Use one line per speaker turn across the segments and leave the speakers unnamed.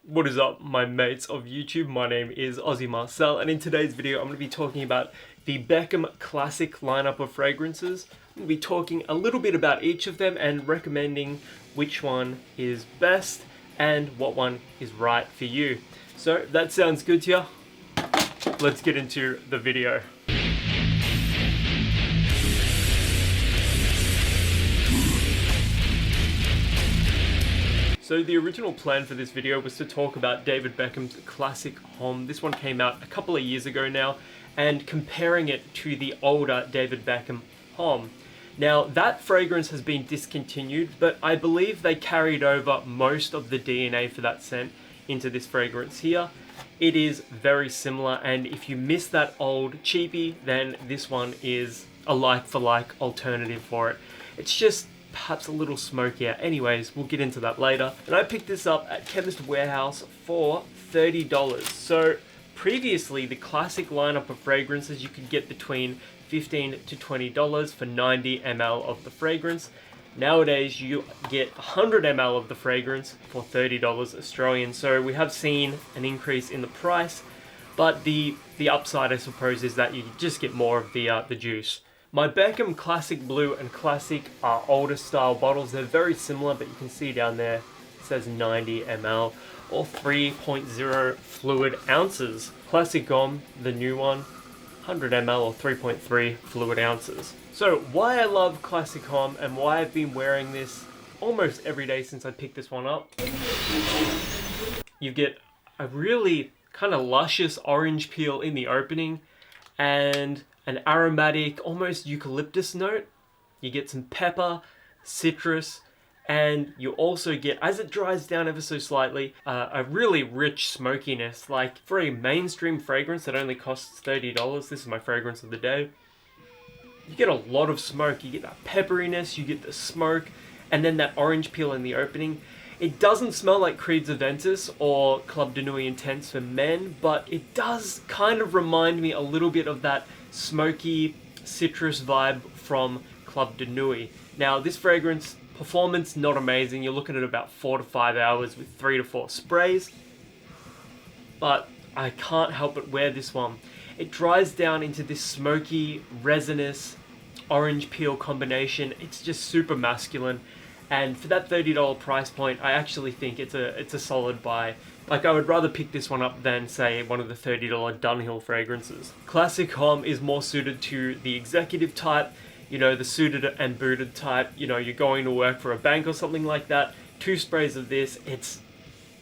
What is up, my mates of YouTube? My name is Aussie Marcel, and in today's video I'm going to be talking about the Beckham Classic lineup of fragrances. I'm going to be talking a little bit about each of them and recommending which one is best and what one is right for you. So if that sounds good to you, let's get into the video. So the original plan for this video was to talk about David Beckham's classic Homme. This one came out a couple of years ago now, and comparing it to the older David Beckham Homme. Now that fragrance has been discontinued, but I believe they carried over most of the DNA for that scent into this fragrance here. It is very similar, and if you miss that old cheapie, then this one is a like-for-like alternative for it. It's just perhaps a little smokier. Anyways, we'll get into that later. And I picked this up at Chemist Warehouse for $30. So previously, the classic lineup of fragrances you could get between $15 to $20 for 90 ml of the fragrance. Nowadays, you get 100 ml of the fragrance for $30 Australian. So we have seen an increase in the price, but the upside, I suppose, is that you just get more of the juice. My Beckham Classic Blue and Classic are older style bottles. They're very similar, but you can see down there it says 90 ml or 3.0 fluid ounces. Classic Homme, the new one, 100 ml or 3.3 fluid ounces. So why I love Classic Homme and why I've been wearing this almost every day since I picked this one up. You get a really kind of luscious orange peel in the opening and an aromatic, almost eucalyptus note. You get some pepper, citrus, and you also get, as it dries down ever so slightly, a really rich smokiness. Like for a mainstream fragrance that only costs $30, this is my fragrance of the day, you get a lot of smoke. You get that pepperiness, you get the smoke, and then that orange peel in the opening. It doesn't smell like Creed's Aventus or Club de Nuit Intense for men, but it does kind of remind me a little bit of that smoky citrus vibe from Club de Nuit. Now this fragrance, performance not amazing. You're looking at about 4 to 5 hours with 3 to 4 sprays, but I can't help but wear this one. It dries down into this smoky, resinous, orange peel combination. It's just super masculine. And for that $30 price point, I actually think it's a solid buy. Like, I would rather pick this one up than, say, one of the $30 Dunhill fragrances. Classic Homme is more suited to the executive type, you know, the suited and booted type. You know, you're going to work for a bank or something like that. 2 sprays of this, it's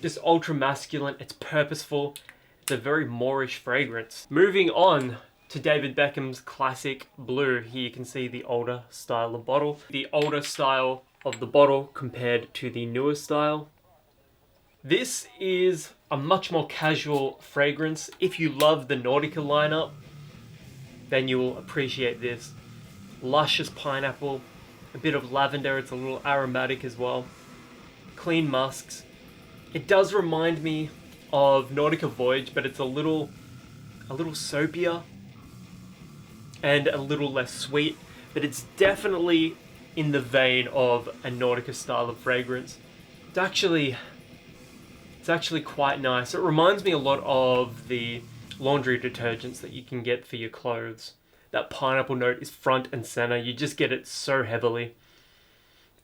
just ultra masculine, it's purposeful, it's a very Moorish fragrance. Moving on to David Beckham's Classic Blue. Here you can see the older style of bottle. The older style of the bottle compared to the newer style. This is a much more casual fragrance. If you love the Nautica lineup, then you will appreciate this. Luscious pineapple, a bit of lavender, it's a little aromatic as well. Clean musks. It does remind me of Nautica Voyage, but it's a little soapier and a little less sweet, but it's definitely in the vein of a Nautica style of fragrance. It's actually quite nice. It reminds me a lot of the laundry detergents that you can get for your clothes. That pineapple note is front and center. You just get it so heavily.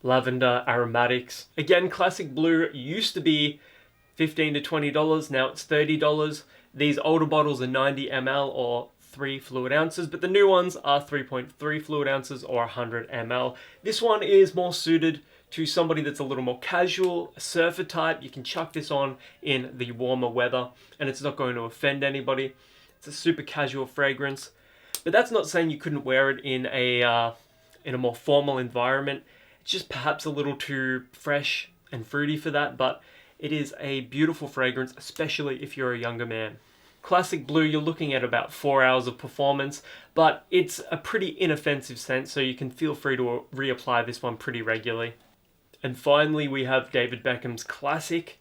Lavender, aromatics. Again, Classic Blue used to be $15 to $20. Now it's $30. These older bottles are 90 ml or 3 fluid ounces, but the new ones are 3.3 fluid ounces or 100 ml. This one is more suited to somebody that's a little more casual, a surfer type. You can chuck this on in the warmer weather and it's not going to offend anybody. It's a super casual fragrance, but that's not saying you couldn't wear it in a more formal environment. It's just perhaps a little too fresh and fruity for that, but it is a beautiful fragrance, especially if you're a younger man. Classic Blue, you're looking at about 4 hours of performance, but it's a pretty inoffensive scent, so you can feel free to reapply this one pretty regularly. And finally, we have David Beckham's Classic.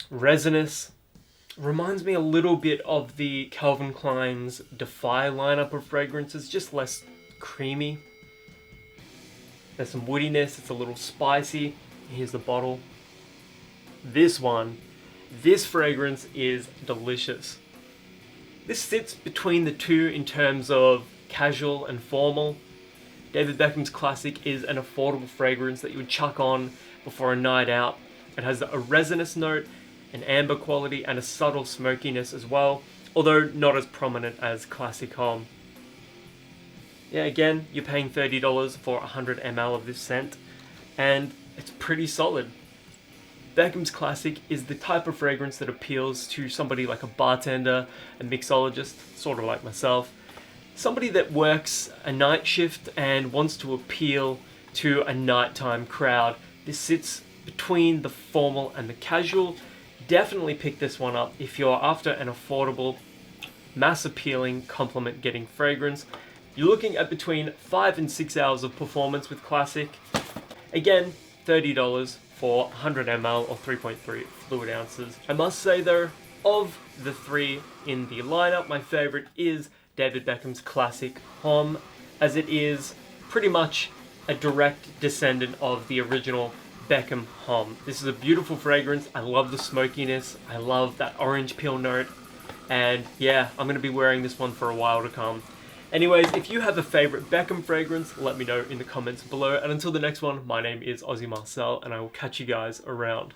Resinous. Reminds me a little bit of the Calvin Klein's Defy lineup of fragrances, just less creamy. There's some woodiness, it's a little spicy. Here's the bottle. This fragrance is delicious. This sits between the two in terms of casual and formal. David Beckham's Classic is an affordable fragrance that you would chuck on before a night out. It has a resinous note, an amber quality, and a subtle smokiness as well, although not as prominent as Classic Homme. Yeah, again, you're paying $30 for 100 ml of this scent, and it's pretty solid. Beckham's Classic is the type of fragrance that appeals to somebody like a bartender, a mixologist, sort of like myself, somebody that works a night shift and wants to appeal to a nighttime crowd. This sits between the formal and the casual. Definitely pick this one up if you're after an affordable, mass appealing, compliment getting fragrance. You're looking at between 5 and 6 hours of performance with Classic. Again, $30 for 100 ml or 3.3 fluid ounces. I must say though, of the three in the lineup, my favorite is David Beckham's Classic Homme, as it is pretty much a direct descendant of the original Beckham Homme. This is a beautiful fragrance. I love the smokiness. I love that orange peel note. And yeah, I'm going to be wearing this one for a while to come. Anyways, if you have a favorite Beckham fragrance, let me know in the comments below. And until the next one, my name is Aussie Marcel, and I will catch you guys around.